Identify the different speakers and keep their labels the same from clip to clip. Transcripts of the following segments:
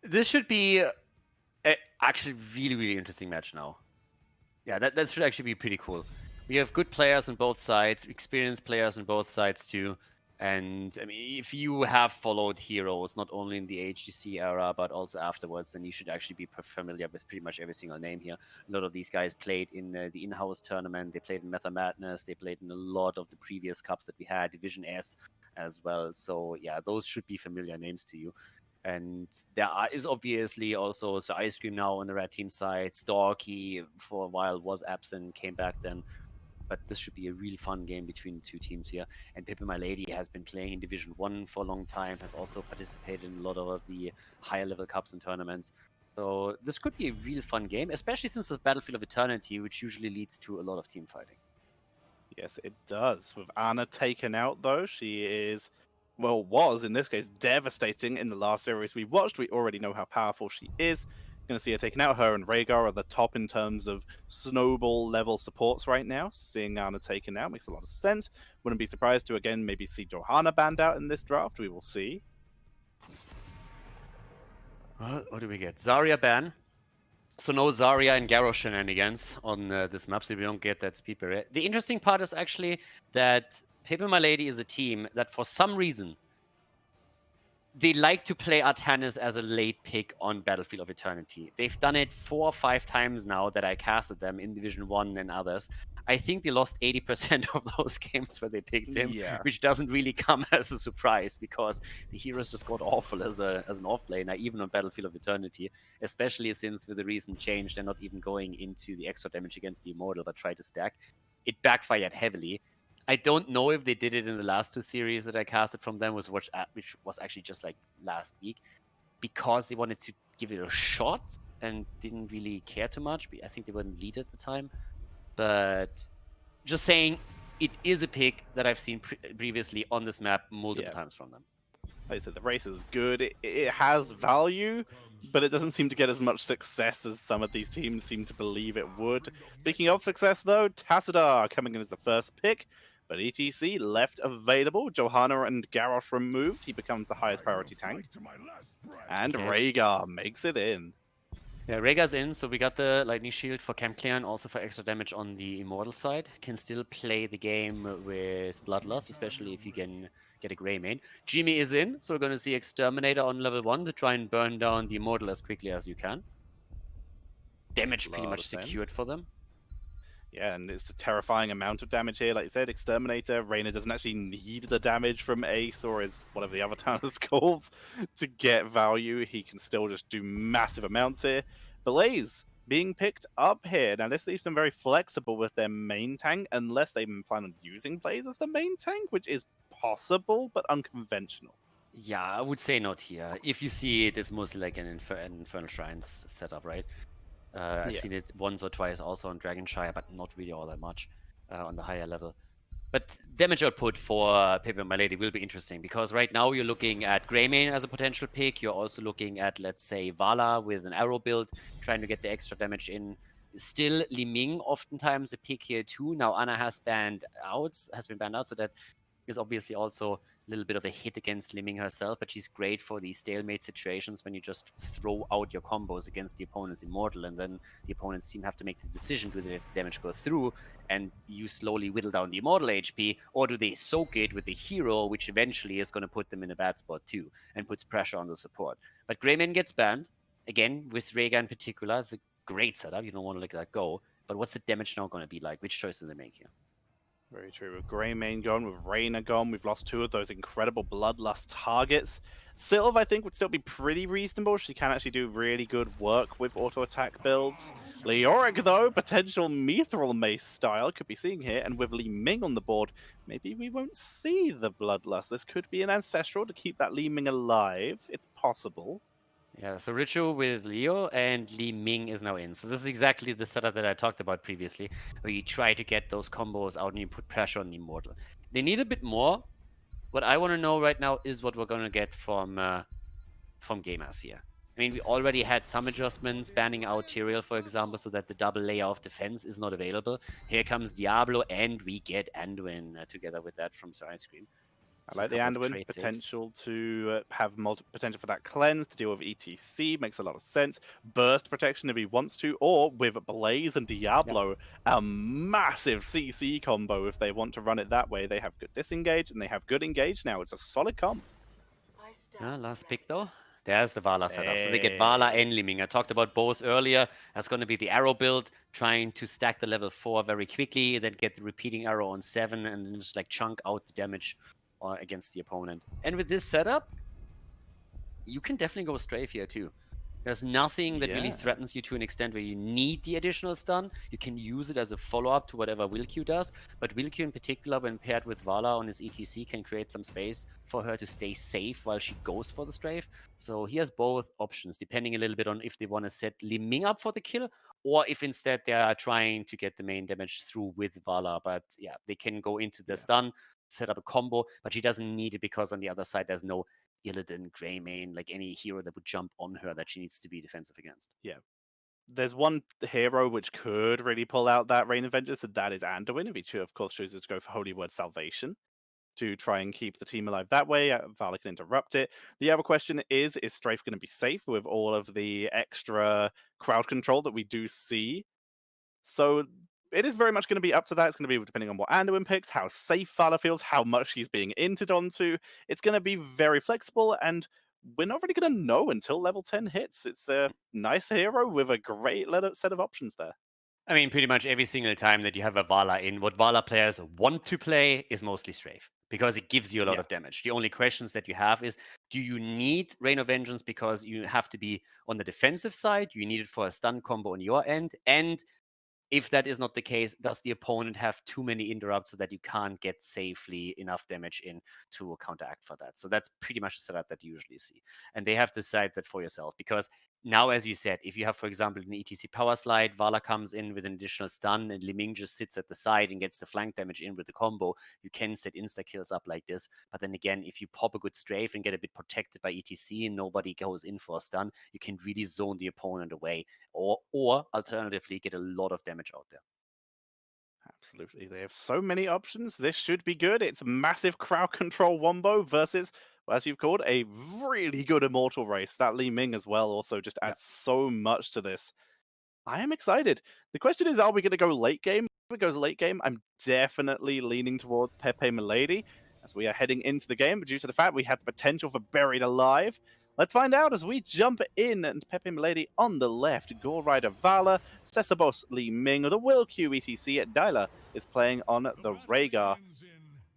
Speaker 1: This should be actually really, really interesting match now. Yeah, that should actually be pretty cool. We have good players on both sides, experienced players on both sides too. And I mean, if you have followed Heroes, not only in the HGC era, but also afterwards, then you should actually be familiar with pretty much every single name here. A lot of these guys played in the in-house tournament. They played in Method Madness. They played in a lot of the previous cups that we had, Division S as well. So yeah, those should be familiar names to you. And there is obviously also Ice Cream now on the red team side. Storky for a while was absent, came back then. But this should be a really fun game between the two teams here. And pepeMLady has been playing in Division 1 for a long time, has also participated in a lot of the higher level cups and tournaments. So this could be a really fun game, especially since it's Battlefield of Eternity, which usually leads to a lot of team fighting.
Speaker 2: Yes, it does. With Anna taken out, though, she is, well, was in this case devastating in the last series we watched. We already know how powerful she is. Going to see her taken out. Her and Rhaegar are the top in terms of snowball level supports right now. So seeing Anna taken out makes a lot of sense. Wouldn't be surprised to again maybe see Johanna banned out in this draft. We will see.
Speaker 1: Well, what do we get? Zarya ban. So no Zarya and Garrosh shenanigans on this map, so we don't get that speed barrier. The interesting part is actually that pepeMLady is a team that for some reason they like to play Artanis as a late pick on Battlefield of Eternity. They've done it 4 or 5 times now that I casted them in Division 1 and others. I think they lost 80% of those games where they picked him, which doesn't really come as a surprise because the heroes just got awful as an offlaner, even on Battlefield of Eternity, especially since with the recent change, they're not even going into the extra damage against the Immortal, but try to stack. It backfired heavily. I don't know if they did it in the last 2 series that I casted from them, which was actually just like last week, because they wanted to give it a shot and didn't really care too much. I think they were in lead at the time. But just saying, it is a pick that I've seen previously on this map multiple times from them.
Speaker 2: Like I said, the race is good. It has value, but it doesn't seem to get as much success as some of these teams seem to believe it would. Speaking of success, though, Tassadar coming in as the first pick. But ETC left available, Johanna and Garrosh removed, he becomes the highest priority tank. And Rhaegar makes it in.
Speaker 1: Yeah, Rhaegar's in, so we got the Lightning Shield for Camp Clear and also for extra damage on the Immortal side. Can still play the game with Bloodlust, especially if you can get a Grey main. Jimmy is in, so we're going to see Exterminator on level 1 to try and burn down the Immortal as quickly as you can. Damage pretty much secured for them.
Speaker 2: Yeah, and it's a terrifying amount of damage here. Like you said, Exterminator, Reyna doesn't actually need the damage from Ace or his whatever the other town is called to get value. He can still just do massive amounts here. Blaze being picked up here. Now, this leaves them very flexible with their main tank, unless they plan on using Blaze as the main tank, which is possible, but unconventional.
Speaker 1: Yeah, I would say not here. If you see it, it's mostly like an Infernal Shrines setup, right? I've seen it once or twice also on Dragonshire, but not really all that much on the higher level. But damage output for pepeMLady will be interesting because right now you're looking at Greymane as a potential pick. You're also looking at, let's say, Vala with an arrow build, trying to get the extra damage in. Still, Li Ming oftentimes a pick here too. Now Anna has been banned out, so that is obviously also a little bit of a hit against Li Ming herself, but she's great for these stalemate situations when you just throw out your combos against the opponent's Immortal, and then the opponent's team have to make the decision, do the damage go through, and you slowly whittle down the Immortal HP, or do they soak it with the hero, which eventually is going to put them in a bad spot too, and puts pressure on the support. But Greymane gets banned, again, with Rhaegar in particular. It's a great setup, you don't want to let that go, but what's the damage now going to be like? Which choice do they make here?
Speaker 2: Very true. With Greymane gone, with Reyna gone, we've lost 2 of those incredible Bloodlust targets. Sylve, I think, would still be pretty reasonable. She can actually do really good work with auto-attack builds. Leoric, though, potential Mithril Mace style, could be seeing here. And with Li Ming on the board, maybe we won't see the Bloodlust. This could be an Ancestral to keep that Li Ming alive. It's possible.
Speaker 1: Yeah, so Ritual with Leo and Li Ming is now in. So this is exactly the setup that I talked about previously, where you try to get those combos out and you put pressure on the Immortal. They need a bit more. What I want to know right now is what we're going to get from Gamers here. I mean, we already had some adjustments, banning out Tyrael, for example, so that the double layer of defense is not available. Here comes Diablo, and we get Anduin together with that from Ice Cream.
Speaker 2: I like the Anduin potential to have potential for that cleanse to deal with ETC. Makes a lot of sense. Burst protection if he wants to, or with Blaze and Diablo, a massive CC combo if they want to run it that way. They have good disengage and they have good engage now. It's a solid comp.
Speaker 1: Last pick though. There's the Vala setup. So they get Vala and Li Ming. I talked about both earlier. That's going to be the arrow build, trying to stack the level 4 very quickly, then get the repeating arrow on 7, and then just like chunk out the damage against the opponent. And with this setup, you can definitely go strafe here too. There's nothing that really threatens you to an extent where you need the additional stun. You can use it as a follow-up to whatever Wilq does, but Wilq in particular, when paired with Vala on his ETC, can create some space for her to stay safe while she goes for the strafe. So he has both options, depending a little bit on if they want to set Li Ming up for the kill, or if instead they are trying to get the main damage through with Vala. But yeah, they can go into the stun, set up a combo, but she doesn't need it because on the other side there's no Illidan, Greymane, like any hero that would jump on her that she needs to be defensive against.
Speaker 2: Yeah. There's one hero which could really pull out that Rain of Vengeance, and that is Anduin, if he of course chooses to go for Holy Word Salvation to try and keep the team alive that way. Vala can interrupt it. The other question is Strafe going to be safe with all of the extra crowd control that we do see? So it is very much going to be up to that. It's going to be depending on what Anduin picks, how safe Vala feels, how much she's being inted onto. It's going to be very flexible, and we're not really going to know until level 10 hits. It's a nice hero with a great set of options there.
Speaker 1: I mean, pretty much every single time that you have a Vala in, what Vala players want to play is mostly strafe, because it gives you a lot of damage. The only questions that you have is, do you need Rain of Vengeance because you have to be on the defensive side? Do you need it for a stun combo on your end? And if that is not the case, does the opponent have too many interrupts so that you can't get safely enough damage in to counteract for that? So that's pretty much the setup that you usually see. And they have to decide that for yourself, because now, as you said, if you have, for example, an ETC power slide, Vala comes in with an additional stun, and Li Ming just sits at the side and gets the flank damage in with the combo, you can set insta-kills up like this. But then again, if you pop a good strafe and get a bit protected by ETC and nobody goes in for a stun, you can really zone the opponent away, or alternatively get a lot of damage out there.
Speaker 2: Absolutely. They have so many options. This should be good. It's a massive crowd control wombo versus, well, as you've called, a really good immortal race. That Li Ming as well also just adds so much to this. I am excited. The question is, are we going to go late game? If it goes late game, I'm definitely leaning toward pepeMLady as we are heading into the game, but due to the fact we have the potential for Buried Alive. Let's find out as we jump in, and pepeMLady on the left, Gore Rider Vala, Cesabos Li Ming, the Wilq ETC at Dyla is playing on the Rhaegar.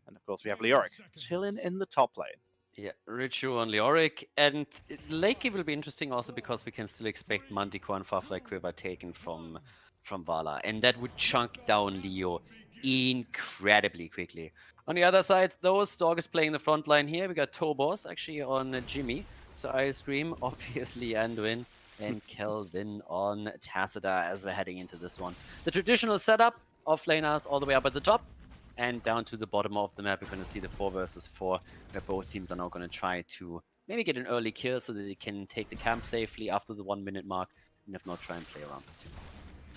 Speaker 2: And of course we have Leoric chilling in the top lane.
Speaker 1: Yeah, Richu on Leoric, and late game will be interesting also because we can still expect Manticore and Farfly Quiver taken from Vala, and that would chunk down Leo incredibly quickly. On the other side, though, Stork is playing the front line here. We got Tobos actually on Jimmy. So Ice Cream, obviously Anduin, and Kelvin on Tacita as we're heading into this one. The traditional setup of laners all the way up at the top and down to the bottom of the map. We're going to see the 4 versus 4, where both teams are now going to try to maybe get an early kill so that they can take the camp safely after the 1 minute mark, and if not, try and play around the 2.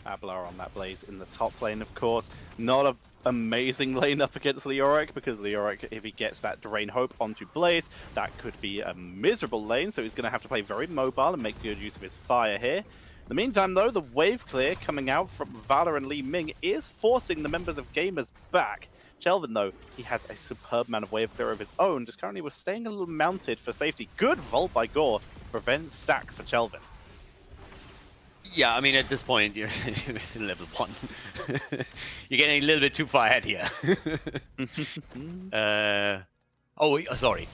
Speaker 2: Ablar on that Blaze in the top lane, of course. Not an amazing lane up against Leoric, because Leoric, if he gets that Drain Hope onto Blaze, that could be a miserable lane, so he's going to have to play very mobile and make good use of his fire here. In the meantime, though, the wave clear coming out from Vala and Li Ming is forcing the members of Gamers back. Chelvin, though, he has a superb amount of wave clear of his own, just currently was staying a little mounted for safety. Good Volt by Gore prevents stacks for Chelvin.
Speaker 1: Yeah, I mean, at this point, you're in level 1. You're getting a little bit too far ahead here. Sorry.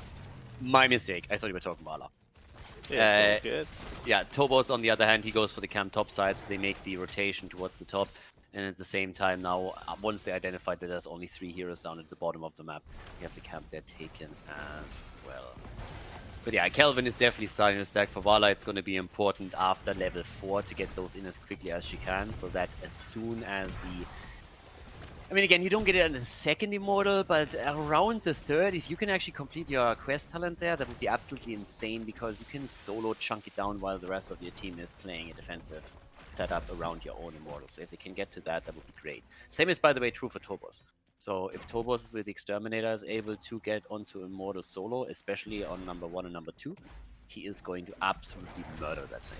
Speaker 1: My mistake. I thought you were talking Vala.
Speaker 2: Yeah, good.
Speaker 1: Yeah, Tobos, on the other hand, he goes for the camp top side, so they make the rotation towards the top. And at the same time now, once they identified that there's only 3 heroes down at the bottom of the map, we have the camp there taken as well. But yeah, Kelvin is definitely starting to stack for Vala. It's going to be important after level 4 to get those in as quickly as she can, so that as soon as the... I mean, again, you don't get it on the second Immortal, but around the 3rd, if you can actually complete your quest talent there, that would be absolutely insane, because you can solo chunk it down while the rest of your team is playing a defensive setup around your own Immortals. So if they can get to that, that would be great. Same is, by the way, true for Tobos. So if Tobos with Exterminator is able to get onto Immortal solo, especially on number 1 and number 2, he is going to absolutely murder that thing.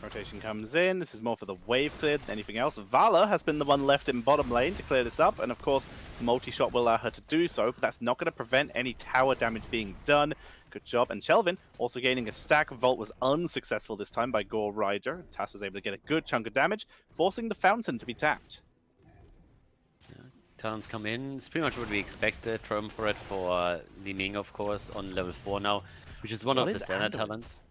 Speaker 2: Rotation comes in. This is more for the wave clear than anything else. Vala has been the one left in bottom lane to clear this up, and of course, multi-shot will allow her to do so, but that's not going to prevent any tower damage being done. Good job. And Shelvin also gaining a stack. Vault was unsuccessful this time by Gore Rider. Tass was able to get a good chunk of damage, forcing the fountain to be tapped.
Speaker 1: Talents come in. It's pretty much what we expected. Triumvirate for Li Ming, of course, on level 4 now, which is one of the standard talents.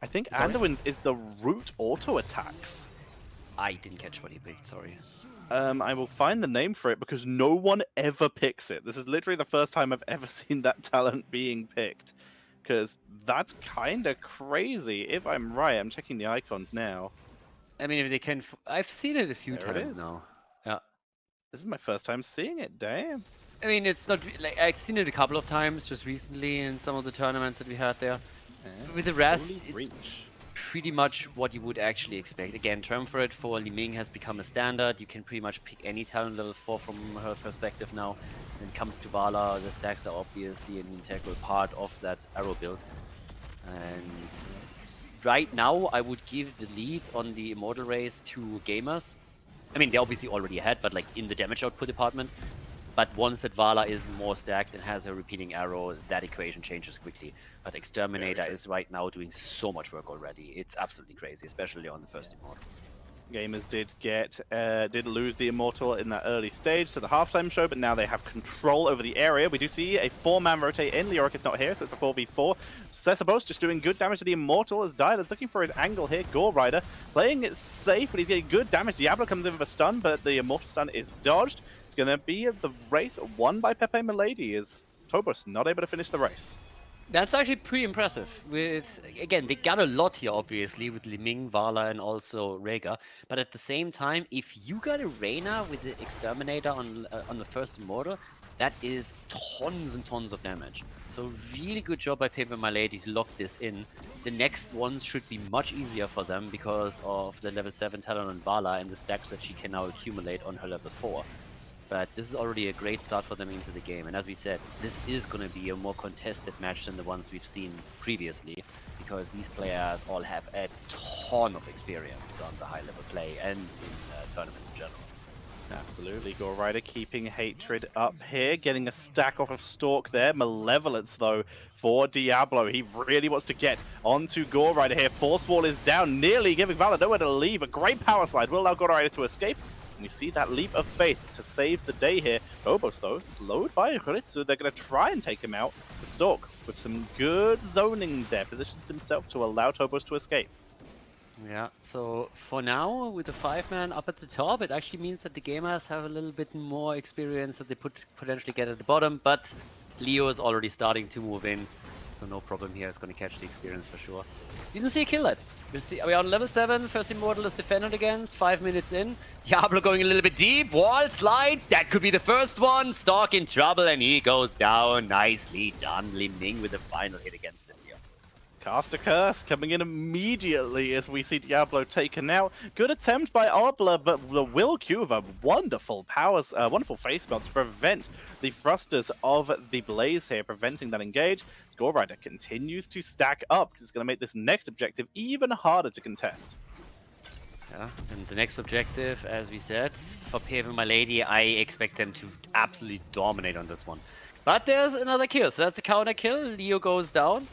Speaker 2: I think Anduin's is the root auto attacks.
Speaker 1: I didn't catch what he picked, sorry.
Speaker 2: I will find the name for it because no one ever picks it. This is literally the first time I've ever seen that talent being picked. Because that's kind of crazy. If I'm right, I'm checking the icons now.
Speaker 1: I mean, if they can... I've seen it a few times now. Yeah.
Speaker 2: This is my first time seeing it, damn.
Speaker 1: I mean, it's not... like I've seen it a couple of times just recently in some of the tournaments that we had there. With the rest, it's pretty much what you would actually expect. Again, Triumvirate for Li Ming has become a standard. You can pretty much pick any talent level 4 from her perspective now. When it comes to Vala, the stacks are obviously an integral part of that arrow build. And right now, I would give the lead on the Immortal race to Gamers. I mean, they're obviously already ahead, but like in the damage output department. But once that Vala is more stacked and has a repeating arrow, that equation changes quickly. But Exterminator is right now doing so much work already. It's absolutely crazy, especially on the first Immortal.
Speaker 2: Gamers did lose the Immortal in that early stage to the halftime show, but now they have control over the area. We do see a 4-man rotate in. Leoric is not here, so it's a 4v4. Cesabos just doing good damage to the Immortal as Dyla's looking for his angle here. Gore Rider playing it safe, but he's getting good damage. Diablo comes in with a stun, but the Immortal stun is dodged. It's going to be the race won by pepeMLady as Tobos not able to finish the race.
Speaker 1: That's actually pretty impressive. With again, they got a lot here, obviously, with Li Ming, Vala, and also Rhaegar. But at the same time, if you got a Reyna with the Exterminator on the first Immortal, that is tons and tons of damage. So really good job by pepeMLady to lock this in. The next ones should be much easier for them because of the level 7 talent on Vala and the stacks that she can now accumulate on her level 4. But this is already a great start for them into the game. And as we said, this is going to be a more contested match than the ones we've seen previously, because these players all have a ton of experience on the high-level play and in tournaments in general.
Speaker 2: Absolutely. Gore Rider keeping hatred up here, getting a stack off of Stalk there. Malevolence, though, for Diablo. He really wants to get onto Gore Rider here. Force Wall is down, nearly giving Vala nowhere to leave. A great power slide will allow Gore Rider to escape. And we see that leap of faith to save the day here. Phobos, though, slowed by Ritsu. They're going to try and take him out. But Stalk, with some good zoning there, positions himself to allow Tobos to escape.
Speaker 1: Yeah, so for now, with the 5-man up at the top, it actually means that the gamers have a little bit more experience that they potentially get at the bottom, but Leo is already starting to move in, so no problem here. It's going to catch the experience for sure. Didn't see a kill that. We're on level 7, first Immortal is defended against, 5 minutes in. Diablo going a little bit deep, wall slide, that could be the first one. Stalk in trouble and he goes down. Nicely done, Li Ming with the final hit against him here.
Speaker 2: Cast a Curse coming in immediately as we see Diablo taken out. Good attempt by Arbla, but the Will Q of a wonderful wonderful face melt to prevent the thrusters of the Blaze here, preventing that engage. Gore Rider continues to stack up because it's going to make this next objective even harder to contest.
Speaker 1: Yeah, and the next objective, as we said, for pepeMLady, I expect them to absolutely dominate on this one. But there's another kill, so that's a counter kill. Leo goes down.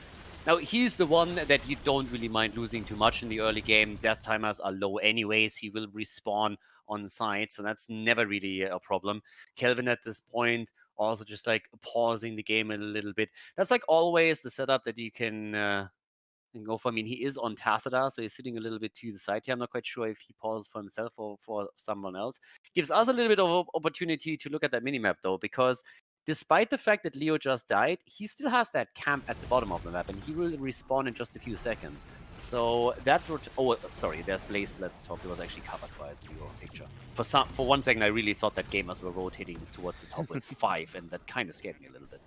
Speaker 1: Now, he's the one that you don't really mind losing too much in the early game. Death timers are low anyways. He will respawn on site, so that's never really a problem. Kelvin at this point also just like pausing the game a little bit. That's like always the setup that you can go for. I mean, he is on Tassadar, so he's sitting a little bit to the side here. I'm not quite sure if he pauses for himself or for someone else. Gives us a little bit of opportunity to look at that minimap though, because despite the fact that Leo just died, he still has that camp at the bottom of the map, and he will respawn in just a few seconds. So that would... Oh, sorry, there's Blaze at the top. It was actually covered by the Leo picture. For 1 second, I really thought that gamers were rotating towards the top with 5, and that kind of scared me a little bit.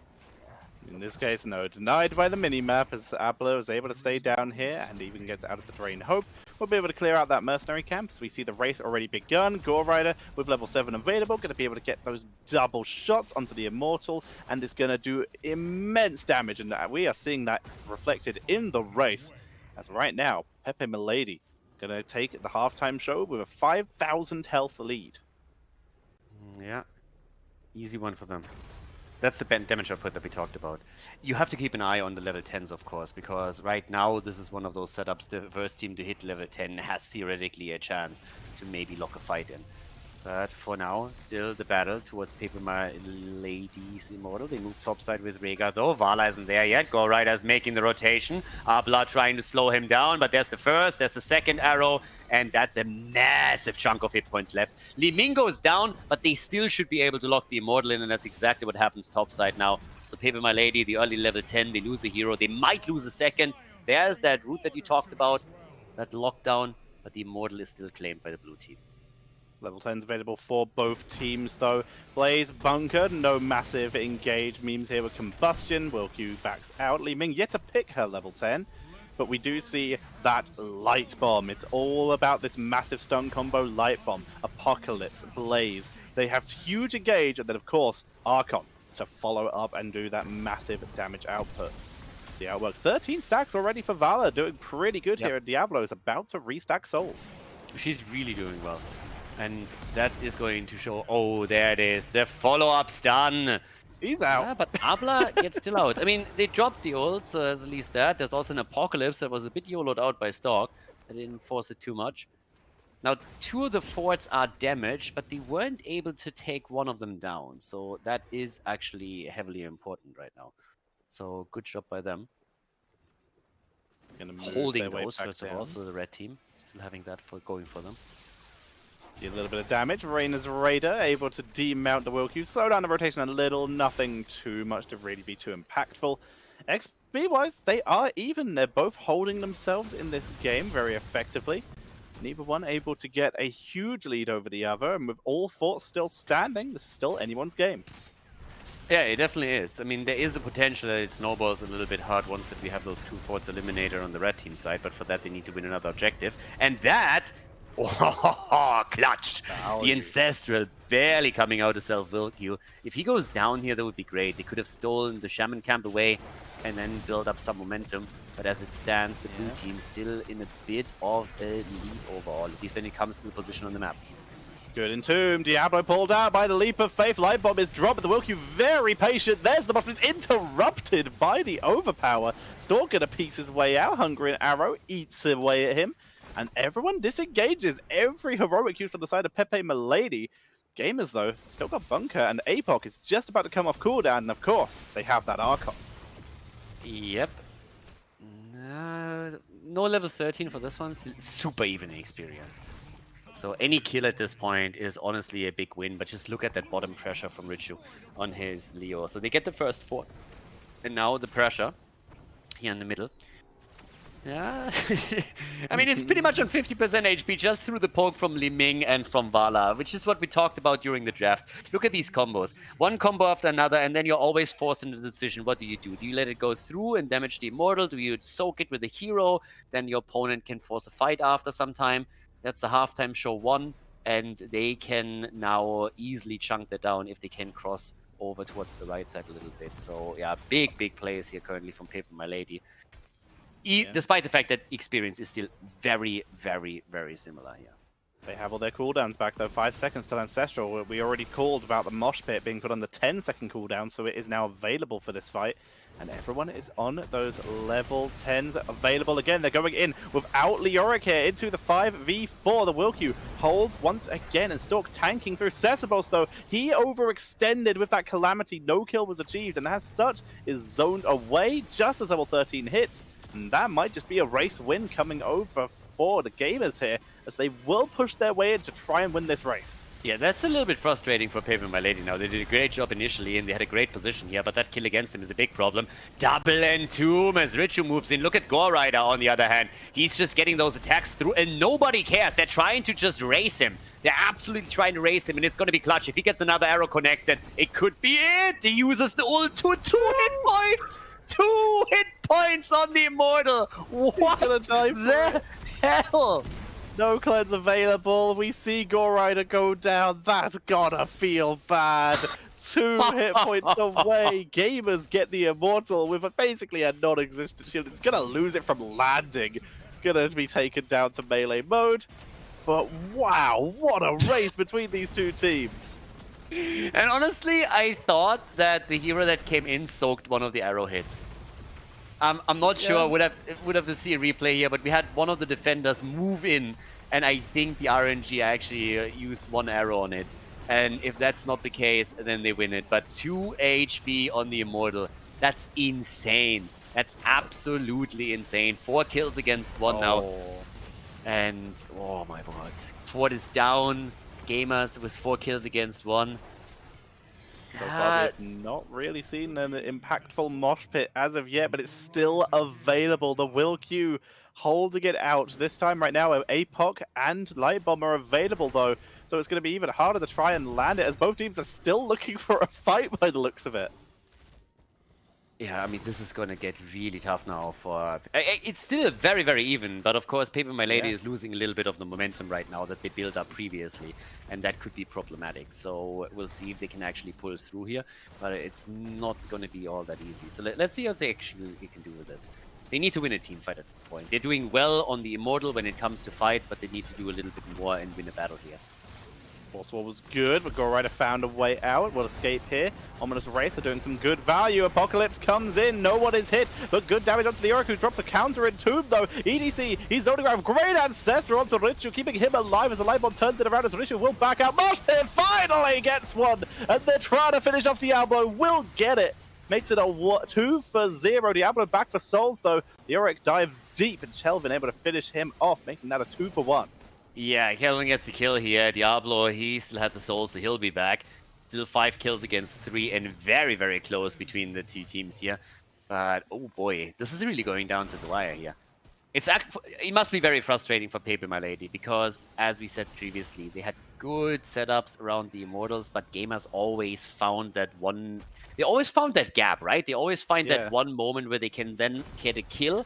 Speaker 2: In this case, no. Denied by the minimap as Ablo is able to stay down here and even gets out of the drain. Hope we'll be able to clear out that mercenary camp. So we see the race already begun. Gore Rider with level 7 available. Going to be able to get those double shots onto the Immortal and is going to do immense damage. And we are seeing that reflected in the race. As right now, pepeMLady going to take the halftime show with a 5,000 health lead.
Speaker 1: Yeah, easy one for them. That's the damage output that we talked about. You have to keep an eye on the level 10s, of course, because right now this is one of those setups. The first team to hit level 10 has theoretically a chance to maybe lock a fight in. But for now, still the battle towards pepeMLady's Immortal. They move topside with Rhaegar, though. Vala isn't there yet. Gore Rider's making the rotation. Abla trying to slow him down, but there's the first, there's the second arrow, and that's a massive chunk of hit points left. Li Ming goes down, but they still should be able to lock the Immortal in, and that's exactly what happens topside now. So pepeMLady, the early level 10, they lose a hero. They might lose a second. There's that route that you talked about, that lockdown, but the Immortal is still claimed by the blue team.
Speaker 2: Level 10's available for both teams, though. Blaze bunkered, no massive engage memes here with Combustion. Wilq backs out. Li Ming yet to pick her level 10, but we do see that Light Bomb. It's all about this massive stun combo, Light Bomb, Apocalypse, Blaze. They have huge engage, and then, of course, Archon to follow up and do that massive damage output. See how it works. 13 stacks already for Vala, doing pretty good here. Diablo is about to restack souls.
Speaker 1: She's really doing well. And that is going to show... Oh, there it is. The follow-up stun.
Speaker 2: He's out.
Speaker 1: Yeah, but Abla gets still out. I mean, they dropped the ult, so there's at least that. There's also an Apocalypse that was a bit YOLO'd out by Stalk. I didn't force it too much. Now, 2 of the forts are damaged, but they weren't able to take one of them down. So that is actually heavily important right now. So good job by them. Holding those, first of all, so the red team. Still having that going for them.
Speaker 2: See a little bit of damage. Reyna's Raider able to demount the Wilq. Slow down the rotation a little. Nothing too much to really be too impactful. XP-wise, they are even. They're both holding themselves in this game very effectively. Neither one able to get a huge lead over the other. And with all forts still standing, this is still anyone's game.
Speaker 1: Yeah, it definitely is. I mean, there is a potential that it snowballs a little bit hard once that we have those 2 forts eliminated on the red team side. But for that, they need to win another objective. And that... Oh, clutch! The Ancestral barely coming out of self-Wilq. If he goes down here, that would be great. They could have stolen the Shaman camp away and then build up some momentum. But as it stands, the blue team still in a bit of a lead overall, at least when it comes to the position on the map.
Speaker 2: Good Entomb. Diablo pulled out by the Leap of Faith. Light Bomb is dropped, but the Wilq very patient. There's the bottom. It's interrupted by the Overpower. Stalk gonna piece his way out. Hungry Arrow eats away at him. And everyone disengages. Every heroic use on the side of pepeMLady. Gamers, though, still got Bunker, and APOC is just about to come off cooldown, and of course, they have that Archon.
Speaker 1: Yep. No level 13 for this one. Super even experience. So any kill at this point is honestly a big win, but just look at that bottom pressure from Richu on his Leo. So they get the first 4, and now the pressure here in the middle. Yeah, I mean, it's pretty much on 50% HP just through the poke from Li Ming and from Vala, which is what we talked about during the draft. Look at these combos. One combo after another, and then you're always forced into the decision. What do? Do you let it go through and damage the Immortal? Do you soak it with a hero? Then your opponent can force a fight after some time. That's the halftime show 1, and they can now easily chunk that down if they can cross over towards the right side a little bit. So, yeah, big plays here currently from pepeMLady. Despite the fact that experience is still very similar here.
Speaker 2: They have all their cooldowns back, though. 5 seconds till Ancestral. We already called about the Mosh Pit being put on the 10-second cooldown, so it is now available for this fight. And everyone is on those level 10s available again. They're going in without Leoric here into the 5v4. The Wilq holds once again, and Stalk tanking through. Cesabos, though, he overextended with that Calamity. No kill was achieved, and as such is zoned away just as level 13 hits. And that might just be a race win coming over for the gamers here, as they will push their way in to try and win this race.
Speaker 1: Yeah, that's a little bit frustrating for pepeMLady now. They did a great job initially, and they had a great position here, but that kill against him is a big problem. Double entomb as Richu moves in. Look at Gore Rider on the other hand. He's just getting those attacks through, and nobody cares. They're trying to just race him. They're absolutely trying to race him, and it's going to be clutch. If he gets another arrow connected, it could be it. He uses the ult to 2 hit points. 2 hit points on the Immortal. What the hell?
Speaker 2: No cleanse available. We see Gore Rider go down. That's gotta feel bad. 2 hit points away. Gamers get the Immortal with basically a non-existent shield. It's gonna lose it from landing. Gonna be taken down to melee mode. But wow, what a race between these two teams.
Speaker 1: And honestly, I thought that the hero that came in soaked one of the arrow hits. I'm not sure. Would have to see a replay here, but we had one of the defenders move in, and I think the RNG actually used 1 arrow on it. And if that's not the case, then they win it. But 2 HP on the Immortal, that's insane. That's absolutely insane. 4 kills against 1 now. And, oh my god. Ford is down. Gamers with 4 kills against 1.
Speaker 2: So far, we've not really seen an impactful mosh pit as of yet, but it's still available. The Will Q holding it out. This time right now, APOC and Light Bomb are available though, so it's going to be even harder to try and land it, as both teams are still looking for a fight by the looks of it.
Speaker 1: Yeah, I mean, this is going to get really tough now for... It's still very, very even, but of course, pepeMLady is losing a little bit of the momentum right now that they built up previously, and that could be problematic. So we'll see if they can actually pull through here, but it's not going to be all that easy. So let's see what they actually can do with this. They need to win a team fight at this point. They're doing well on the Immortal when it comes to fights, but they need to do a little bit more and win a battle here.
Speaker 2: Force Wall was good, but Gore Rider found a way out. Will escape here. Ominous Wraith are doing some good value. Apocalypse comes in. No one is hit, but good damage onto the Oracle, who drops a counter in Tomb, though. EDC, he's zoning around. Great Ancestor onto Richu, keeping him alive as the Light Bomb turns it around as Richu will back out. Mosh Pit finally gets one, and they're trying to finish off Diablo. Will get it. Makes it a 2-for-0. Diablo back for souls, though. The Oric dives deep, and Shelvin able to finish him off, making that a 2-for-1.
Speaker 1: Yeah, Kelvin gets the kill here. Diablo, he still had the souls, so he'll be back. Still 5 kills against 3, and very, very close between the two teams here. But, oh boy, this is really going down to the wire here. It must be very frustrating for pepeMLady, because, as we said previously, they had good setups around the Immortals, but gamers always found that one... They always found that gap, right? They always find that one moment where they can then get a kill,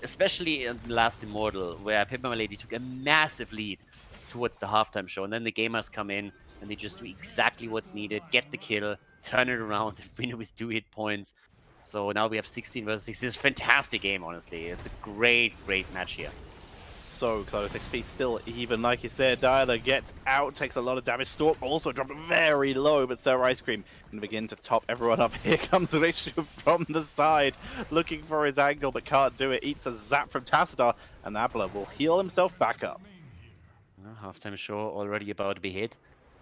Speaker 1: especially in the last Immortal, where pepeMLady took a massive lead towards the halftime show, and then the gamers come in, and they just do exactly what's needed, get the kill, turn it around, and win it with 2 hit points. So now we have 16 versus 16. It's a fantastic game, honestly. It's a great, great match here.
Speaker 2: So close. XP still even, like you said. Dialer gets out, takes a lot of damage. Stork also dropped very low, but Sour Ice Cream going to begin to top everyone up. Here comes Richu from the side, looking for his angle, but can't do it. Eats a zap from Tassadar, and Abla will heal himself back up.
Speaker 1: Halftime show already about to be hit.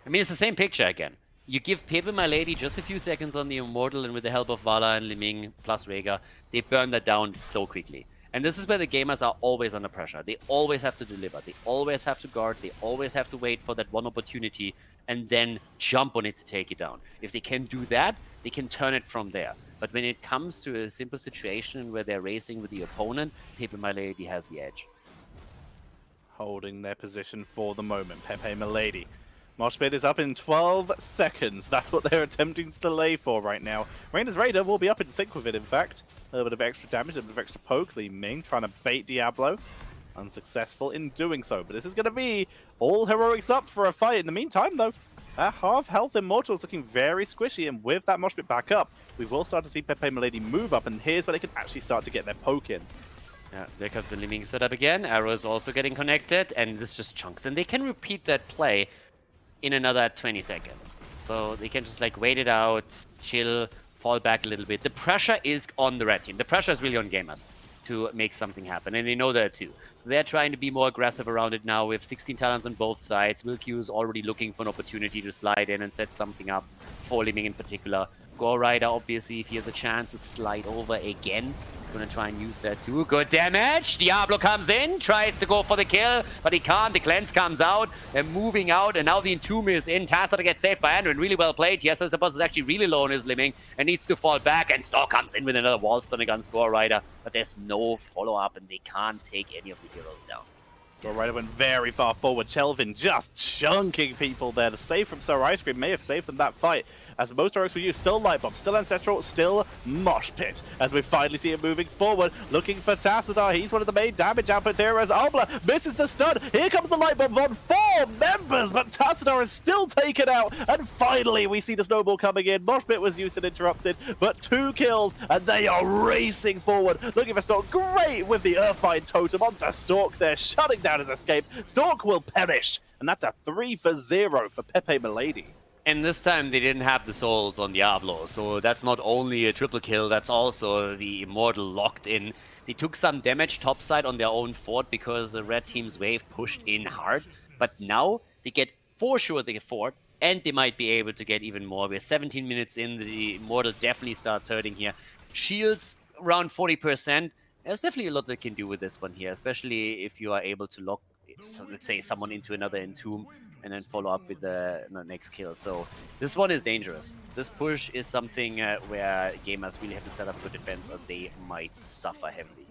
Speaker 1: I mean, it's the same picture again. You give pepeMLady just a few seconds on the Immortal, and with the help of Vala and Liming plus Rhaegar, they burn that down so quickly. And this is where the gamers are always under pressure. They always have to deliver. They always have to guard. They always have to wait for that one opportunity and then jump on it to take it down. If they can do that, they can turn it from there. But when it comes to a simple situation where they're racing with the opponent, pepeMLady has the edge.
Speaker 2: Holding their position for the moment, pepeMLady. Mosh Pit is up in 12 seconds. That's what they're attempting to delay for right now. Rainer's Raider will be up in sync with it, in fact. A little bit of extra damage, a little bit of extra poke. Li Ming trying to bait Diablo. Unsuccessful in doing so. But this is going to be all heroics up for a fight. In the meantime, though, that half health Immortal is looking very squishy. And with that Mosh Pit back up, we will start to see pepeMLady move up. And here's where they can actually start to get their poke in.
Speaker 1: Yeah, there comes the Liming setup again. Arrows also getting connected. And this just chunks. And they can repeat that play in another 20 seconds. So they can just like wait it out, chill, fall back a little bit. The pressure is on the red team. The pressure is really on gamers to make something happen, and they know that too. So they're trying to be more aggressive around it now. We have 16 talents on both sides. Will Q is already looking for an opportunity to slide in and set something up for Liming in particular. Gore Rider, obviously, if he has a chance to slide over again, he's going to try and use that too. Good damage. Diablo comes in, tries to go for the kill, but he can't. The cleanse comes out. They're moving out, and now the Entomb is in. Tassadar gets saved by Andrew, and really well played. Yes, the boss is actually really low on his living and needs to fall back, and Stork comes in with another wall stun against Gore Rider, but there's no follow-up, and they can't take any of the heroes down.
Speaker 2: Gore Rider went very far forward. Chelvin just chunking people there. The save from Sour Ice Cream may have saved them that fight, as most heroics were used. Still Light Bomb, still Ancestral, still Mosh Pit, as we finally see him moving forward, looking for Tassadar. He's one of the main damage outputs here, as Albla misses the stun. Here comes the Light Bomb on 4 members, but Tassadar is still taken out, and finally we see the snowball coming in. Mosh Pit was used and interrupted, but 2 kills, and they are racing forward, looking for Stork. Great with the Earthbind Totem onto Stork there, shutting down his escape. Stork will perish, and that's a 3-for-0 for pepeMLady.
Speaker 1: And this time they didn't have the souls on Diablo, so that's not only a triple kill, that's also the Immortal locked in. They took some damage topside on their own fort because the red team's wave pushed in hard, but now they get for sure the fort, and they might be able to get even more. We're 17 minutes in, the Immortal definitely starts hurting here. Shields around 40%. There's definitely a lot they can do with this one here, especially if you are able to lock, so let's say, someone into another Entomb and then follow up with the next kill. So this one is dangerous. This push is something where gamers really have to set up good defense, or they might suffer heavily.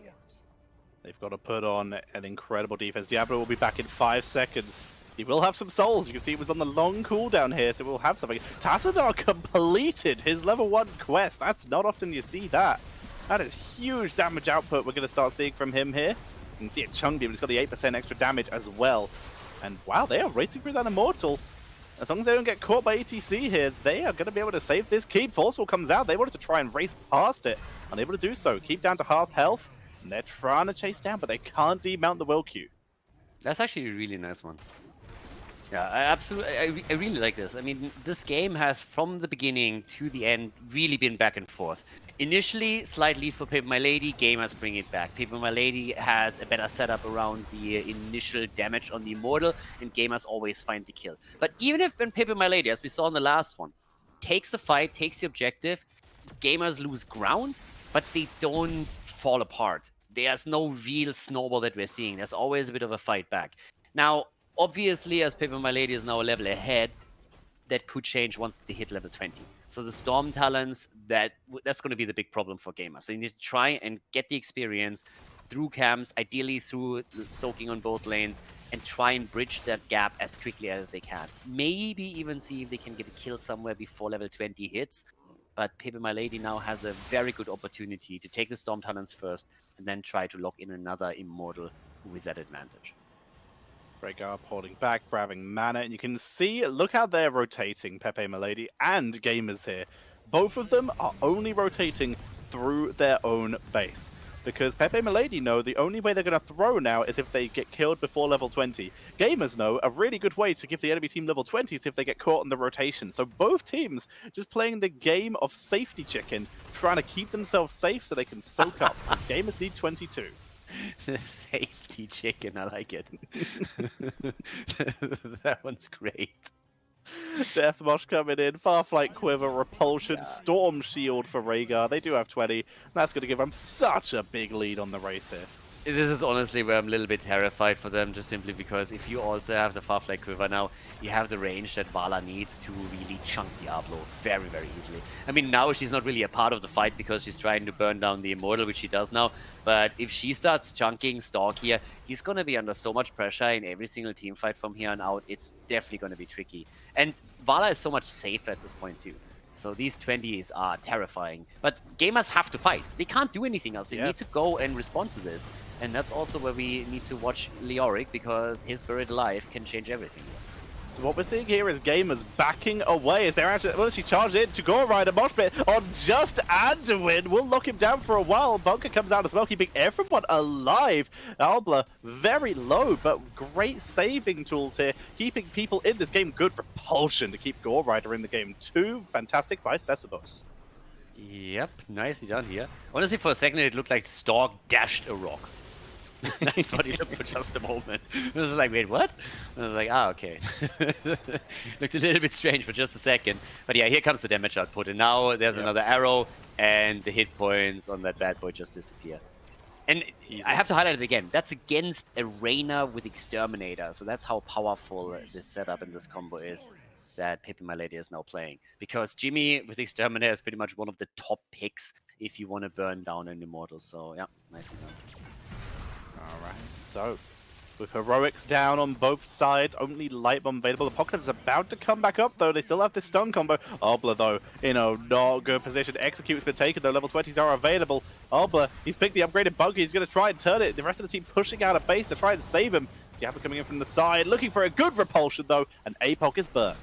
Speaker 2: They've got to put on an incredible defense. Diablo will be back in 5 seconds. He will have some souls. You can see it was on the long cooldown here, so we'll have something. Tassadar completed his level 1 quest. That's not often you see that. That is huge damage output we're going to start seeing from him here. You can see it chunked him. He's got the 8% extra damage as well. And wow, they are racing through that Immortal. As long as they don't get caught by ETC here, they are going to be able to save this keep. Forceful comes out. They wanted to try and race past it. Unable to do so. Keep down to half health. And they're trying to chase down, but they can't demount the will queue.
Speaker 1: That's actually a really nice one. Yeah, I really like this. I mean, this game has, from the beginning to the end, really been back and forth. Initially, slightly for pepeMLady, gamers bring it back. pepeMLady has a better setup around the initial damage on the Immortal, and gamers always find the kill. But even if when pepeMLady, as we saw in the last one, takes the fight, takes the objective, gamers lose ground, but they don't fall apart. There's no real snowball that we're seeing. There's always a bit of a fight back. Now, obviously, as pepeMLady is now a level ahead, that could change once they hit level 20. So the Storm Talons, that's going to be the big problem for gamers. They need to try and get the experience through camps, ideally through soaking on both lanes, and try and bridge that gap as quickly as they can. Maybe even see if they can get a kill somewhere before level 20 hits. But pepeMLady now has a very good opportunity to take the Storm Talons first, and then try to lock in another Immortal with that advantage.
Speaker 2: Rhaegar holding back, grabbing mana, and you can see, look how they're rotating pepeMLady and gamers here. Both of them are only rotating through their own base. Because pepeMLady know the only way they're going to throw now is if they get killed before level 20. Gamers know a really good way to give the enemy team level 20 is if they get caught in the rotation. So both teams just playing the game of safety chicken, trying to keep themselves safe so they can soak up. Because gamers need 22.
Speaker 1: Safety chicken, I like it. That one's great.
Speaker 2: Deathmosh coming in, Farflight Quiver, Repulsion, Storm Shield for Rhaegar. They do have 20. That's going to give them such a big lead on the race here.
Speaker 1: This is honestly where I'm a little bit terrified for them, just simply because if you also have the Farflight Quiver now, you have the range that Vala needs to really chunk Diablo very, very easily. I mean, now she's not really a part of the fight because she's trying to burn down the Immortal, which she does now. But if she starts chunking Stork here, he's going to be under so much pressure in every single team fight from here on out. It's definitely going to be tricky. And Vala is so much safer at this point too. So these 20s are terrifying. But gamers have to fight. They can't do anything else. They need to go and respond to this. And that's also where we need to watch Leoric, because his Buried Alive can change everything.
Speaker 2: So what we're seeing here is gamers backing away as they're actually charged in to Gore Rider. Moshpit on just Anduin will lock him down for a while. Bunker comes out as well, keeping everyone alive. Albla very low, but great saving tools here, keeping people in this game. Good repulsion to keep Gore Rider in the game too. Fantastic by Cesibos.
Speaker 1: Yep, nicely done here. Honestly, for a second it looked like Stork dashed a rock. That's what he looked for just a moment. It was like, wait, what? And I was like, ah, okay. Looked a little bit strange for just a second. But yeah, here comes the damage output. And now there's another arrow, and the hit points on that bad boy just disappear. And I have to highlight it again. That's against a Reyna with Exterminator. So that's how powerful this setup and this combo is that pepeMLady is now playing. Because Jimmy with Exterminator is pretty much one of the top picks if you want to burn down an Immortal. So yeah, nicely done.
Speaker 2: Alright, so with heroics down on both sides, only light bomb available. Apocalypse about to come back up though. They still have this stun combo. Obla though, in a not good position. Execute's been taken though. Level 20s are available. Obla, he's picked the upgraded bunker. He's going to try and turn it. The rest of the team pushing out a base to try and save him. Diablo coming in from the side, looking for a good repulsion though, and Apoc is burned.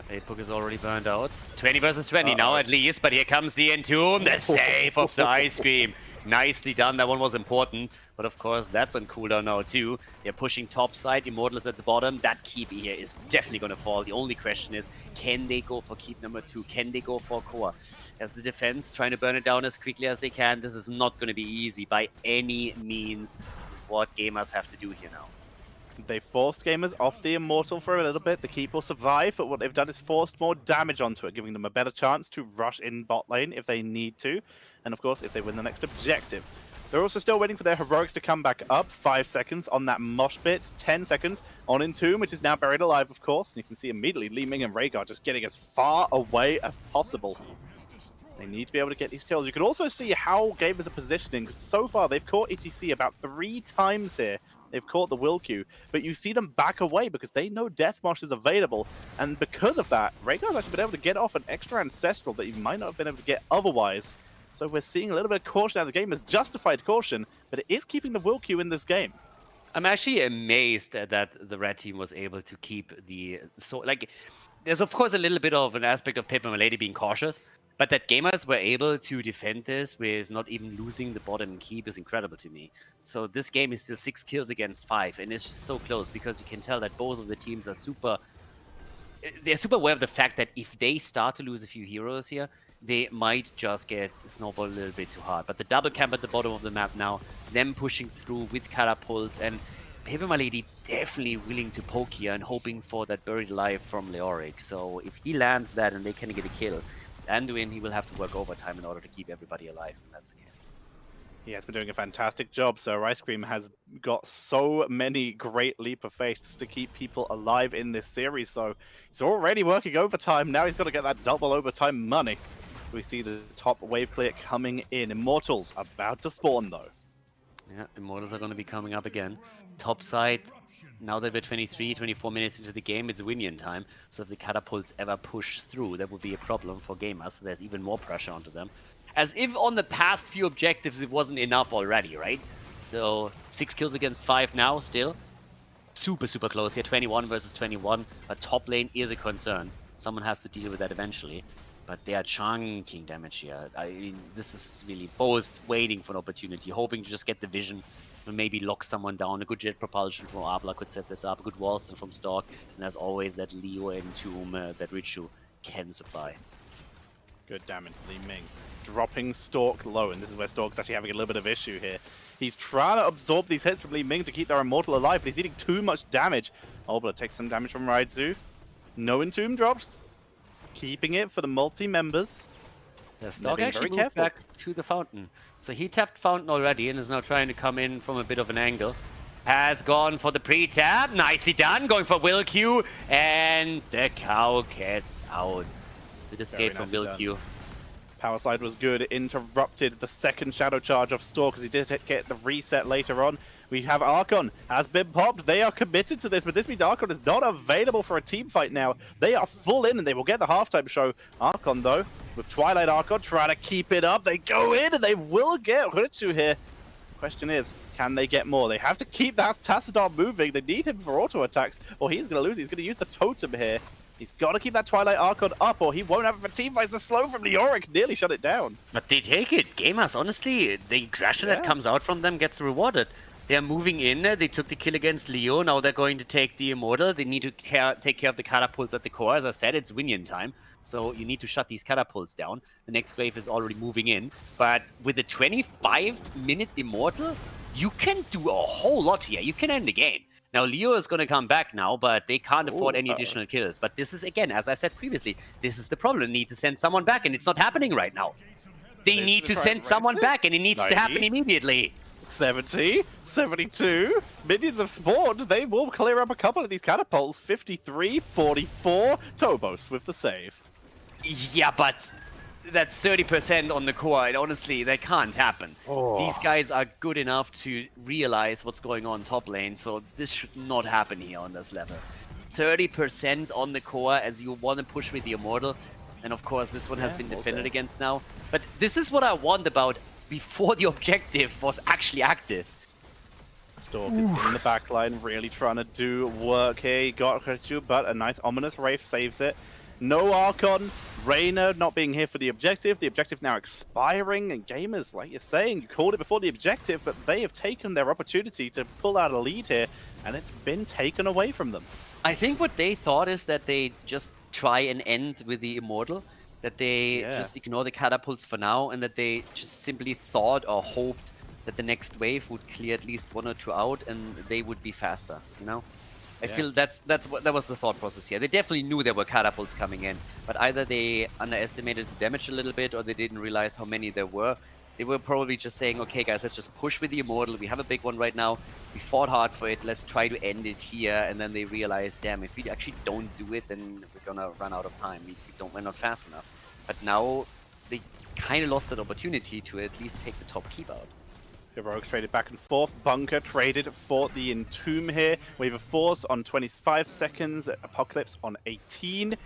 Speaker 1: Yeah, Apoc is already burned out. 20 versus 20 now at least, but here comes the Entomb, the save of the Ice Cream. Nicely done, that one was important. But of course, that's on cooldown now too. They're pushing top side, Immortal is at the bottom. That keep here is definitely going to fall. The only question is, can they go for keep number 2? Can they go for core? As the defense, trying to burn it down as quickly as they can. This is not going to be easy by any means. What gamers have to do here now.
Speaker 2: They forced gamers off the Immortal for a little bit. The keep will survive, but what they've done is forced more damage onto it, giving them a better chance to rush in bot lane if they need to. And of course, if they win the next objective. They're also still waiting for their heroics to come back up. 5 seconds on that mosh pit. 10 seconds on Entomb, which is now buried alive, of course. And you can see immediately Li Ming and Rhaegar just getting as far away as possible. They need to be able to get these kills. You can also see how gamers are positioning, because so far they've caught ETC about 3 times here. They've caught the Will Q, but you see them back away because they know Death Mosh is available. And because of that, Rhaegar's actually been able to get off an extra Ancestral that he might not have been able to get otherwise. So we're seeing a little bit of caution out of the game as justified caution, but it is keeping the Will Q in this game.
Speaker 1: I'm actually amazed that the red team was able to keep the... there's of course a little bit of an aspect of pepeMLady being cautious, but that gamers were able to defend this with not even losing the bottom keep is incredible to me. So this game is still 6 kills against 5, and it's just so close because you can tell that both of the teams are super aware of the fact that if they start to lose a few heroes here, they might just get snowballed a little bit too hard. But the double camp at the bottom of the map now, them pushing through with catapults, and pepeMLady definitely willing to poke here and hoping for that buried alive from Leoric. So if he lands that and they can get a kill, Anduin, he will have to work overtime in order to keep everybody alive, and that's the case.
Speaker 2: He has been doing a fantastic job, so Ice Cream has got so many great leap of faith to keep people alive in this series, though. He's already working overtime, now he's got to get that double overtime money. So we see the top wave clear coming in. Immortals about to spawn, though.
Speaker 1: Yeah, Immortals are going to be coming up again. Top side, now that we're 23, 24 minutes into the game, it's Winion time. So if the catapults ever push through, that would be a problem for gamers. So there's even more pressure onto them. As if on the past few objectives it wasn't enough already, right? So 6 kills against 5 now, still. Super, super close here, 21 versus 21. But top lane is a concern. Someone has to deal with that eventually. But they are chunking damage here. I mean, this is really both waiting for an opportunity, hoping to just get the vision and maybe lock someone down. A good jet propulsion from Abla could set this up. A good Wallston from Stork. And as always, that Leo and Tomb that Richu can supply.
Speaker 2: Good damage, Li Ming. Dropping Stork low, and this is where Stork's actually having a little bit of issue here. He's trying to absorb these hits from Li Ming to keep their Immortal alive, but he's eating too much damage. Obla takes some damage from Raidzu. No Entomb drops. Keeping it for the multi-members.
Speaker 1: Yeah, Stork actually moved back to the fountain. So he tapped fountain already and is now trying to come in from a bit of an angle. Has gone for the pre-tap. Nicely done. Going for Will Q. And the cow gets out. Good escape from Will Q.
Speaker 2: Power slide was good. Interrupted the second shadow charge of Stork as he did get the reset later on. We have Archon has been popped. They are committed to this, but this means Archon is not available for a team fight now. They are full in and they will get the halftime show. Archon, though, with Twilight Archon trying to keep it up. They go in and they will get Richu here. Question is, can they get more? They have to keep that Tassadar moving. They need him for auto attacks, or he's going to lose. He's going to use the totem here. He's got to keep that Twilight Archon up, or he won't have it for team fights. The slow from Leoric nearly shut it down.
Speaker 1: But they take it. Gamers, honestly, the aggression that comes out from them gets rewarded. They're moving in. They took the kill against Leo. Now they're going to take the Immortal. They need to take care of the catapults at the core. As I said, it's Winion time. So you need to shut these catapults down. The next wave is already moving in. But with a 25-minute Immortal, you can do a whole lot here. You can end the game. Now, Leo is going to come back now, but they can't afford any additional kills. But this is, again, as I said previously, this is the problem. They need to send someone back, and it's not happening right now. They need to send someone back, and it needs to happen immediately.
Speaker 2: 70, 72, minions have spawned. They will clear up a couple of these catapults. 53, 44, Tobos with the save.
Speaker 1: Yeah, but that's 30% on the core, and honestly, that can't happen. These guys are good enough to realize what's going on top lane, so this should not happen here on this level. 30% on the core as you want to push with the Immortal, and of course this one has been defended against now. But this is what I want about before the objective was actually active.
Speaker 2: Stork is in the backline, really trying to do work here. He got Khaldor, but a nice ominous Wraith saves it. No Archon, Reyna not being here for the objective now expiring, and gamers, like you're saying, you called it before the objective, but they have taken their opportunity to pull out a lead here, and it's been taken away from them.
Speaker 1: I think what they thought is that they just try and end with the Immortal, that they just ignore the catapults for now, and that they just simply thought or hoped that the next wave would clear at least 1 or 2 out, and they would be faster, you know? I feel that was the thought process here. They definitely knew there were catapults coming in, but either they underestimated the damage a little bit, or they didn't realize how many there were. They were probably just saying, okay guys, let's just push with the Immortal. We have a big one right now. We fought hard for it. Let's try to end it here. And then they realized, damn, if we actually don't do it, then we're gonna run out of time. We're not fast enough. But now they kind of lost that opportunity to at least take the top keep out.
Speaker 2: Heroics traded back and forth. Bunker traded for the Entomb here. Wave of Force on 25 seconds. Apocalypse on 18.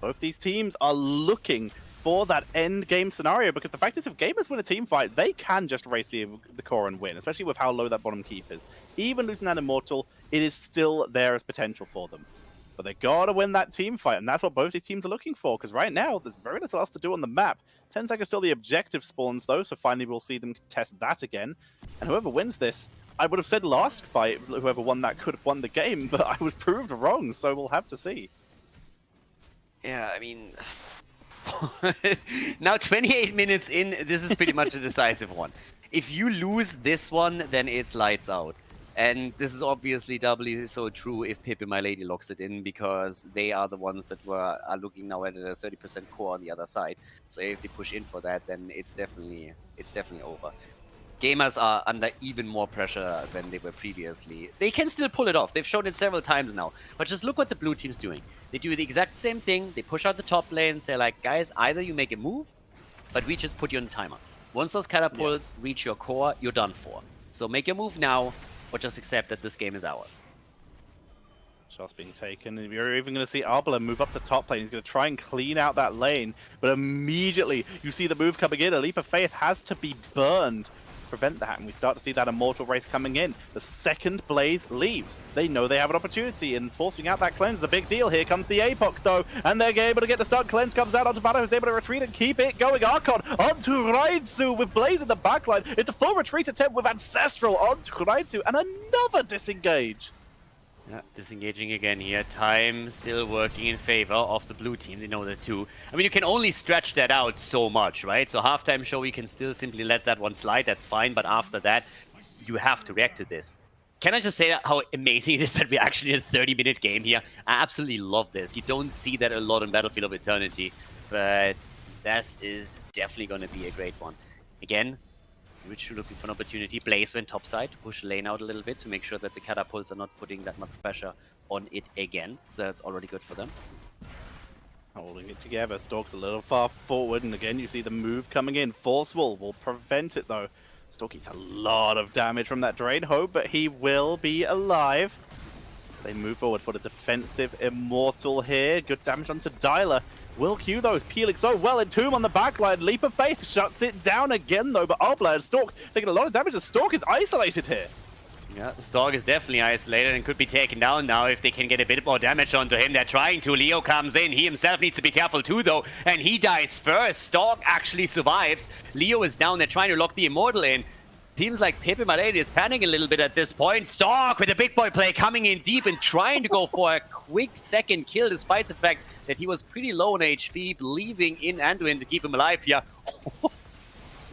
Speaker 2: Both these teams are looking for that end game scenario, because the fact is, if gamers win a team fight, they can just race the core and win, especially with how low that bottom keep is. Even losing that Immortal, it is still there as potential for them. But they gotta win that team fight, and that's what both these teams are looking for, because right now, there's very little else to do on the map. 10 seconds till the objective spawns, though, so finally we'll see them test that again. And whoever wins this, I would have said last fight, whoever won that could have won the game, but I was proved wrong, so we'll have to see.
Speaker 1: Yeah, I mean... now 28 minutes in, this is pretty much a decisive one. If you lose this one, then it's lights out. And this is obviously doubly so true if pepeMLady locks it in, because they are the ones that are looking now at a 30% core on the other side. So if they push in for that, then it's definitely over. Gamers are under even more pressure than they were previously. They can still pull it off. They've shown it several times now. But just look what the blue team's doing. They do the exact same thing. They push out the top lane, say like, guys, either you make a move, but we just put you on a timer. Once those catapults reach your core, you're done for. So make your move now, or just accept that this game is ours.
Speaker 2: Shots being taken, and you're even going to see Arbala move up to top lane. He's going to try and clean out that lane, but immediately you see the move coming in. A Leap of Faith has to be burned to prevent that, and we start to see that Immortal race coming in. The second Blaze leaves. They know they have an opportunity, and forcing out that cleanse is a big deal. Here comes the Apoc, though, and they're able to get the start. Cleanse comes out onto Bada, who's able to retreat and keep it going. Archon onto Raidzu with Blaze in the backline. It's a full retreat attempt with Ancestral onto Raidzu, and another disengage.
Speaker 1: Yeah, disengaging again here. Time still working in favor of the blue team. They know that too. I mean, you can only stretch that out so much, right? So halftime show, we can still simply let that one slide. That's fine. But after that, you have to react to this. Can I just say how amazing it is that we're actually in a 30-minute game here? I absolutely love this. You don't see that a lot on Battlefield of Eternity. But this is definitely going to be a great one. Again, which looking for an opportunity. Blaze went topside to push lane out a little bit to make sure that the catapults are not putting that much pressure on it again. So that's already good for them.
Speaker 2: Holding it together. Stork's a little far forward, and again you see the move coming in. Forceful will prevent it though. Stork gets a lot of damage from that Drain Hope, but he will be alive. So they move forward for the defensive Immortal here. Good damage onto Dyla. Will Q though is peeling so well. Entomb on the backline. Leap of Faith shuts it down again though, but Arbala and Stork taking a lot of damage. The Stork is isolated here.
Speaker 1: Yeah, Stork is definitely isolated and could be taken down now if they can get a bit more damage onto him. They're trying to. Leo comes in. He himself needs to be careful too though, and he dies first. Stork actually survives. Leo is down. They're trying to lock the Immortal in. Seems like pepeMLady is panicking a little bit at this point. Stork with a big boy play coming in deep and trying to go for a quick second kill, despite the fact that he was pretty low on HP, believing in Anduin to keep him alive here.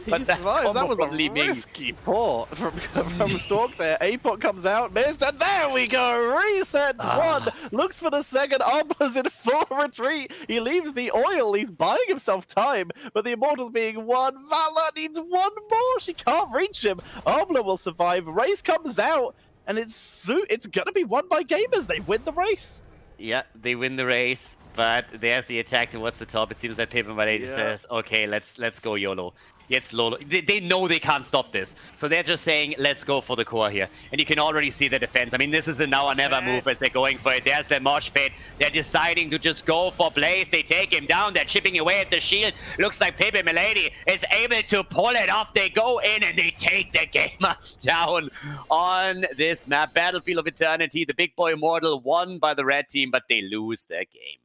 Speaker 2: He survives. That was a
Speaker 1: Li Ming.
Speaker 2: risky port from Stork there. A-pot comes out, missed, and there we go. Resets one. Looks for the second. Obla's in full retreat. He leaves the oil. He's buying himself time, but the Immortal's being won. Valor needs one more. She can't reach him. Obla will survive. Race comes out, and it's gonna be won by gamers. They win the race.
Speaker 1: Yeah, they win the race, but there's the attack towards the top. It seems that pepeMLady says, okay, let's go YOLO. It's Lolo. They know they can't stop this. So they're just saying, let's go for the core here. And you can already see the defense. I mean, this is a now or never move as they're going for it. There's the mosh pit. They're deciding to just go for Blaze. They take him down. They're chipping away at the shield. Looks like pepeMLady is able to pull it off. They go in and they take the gamers down on this map. Battlefield of Eternity. The big boy Immortal won by the red team, but they lose their game.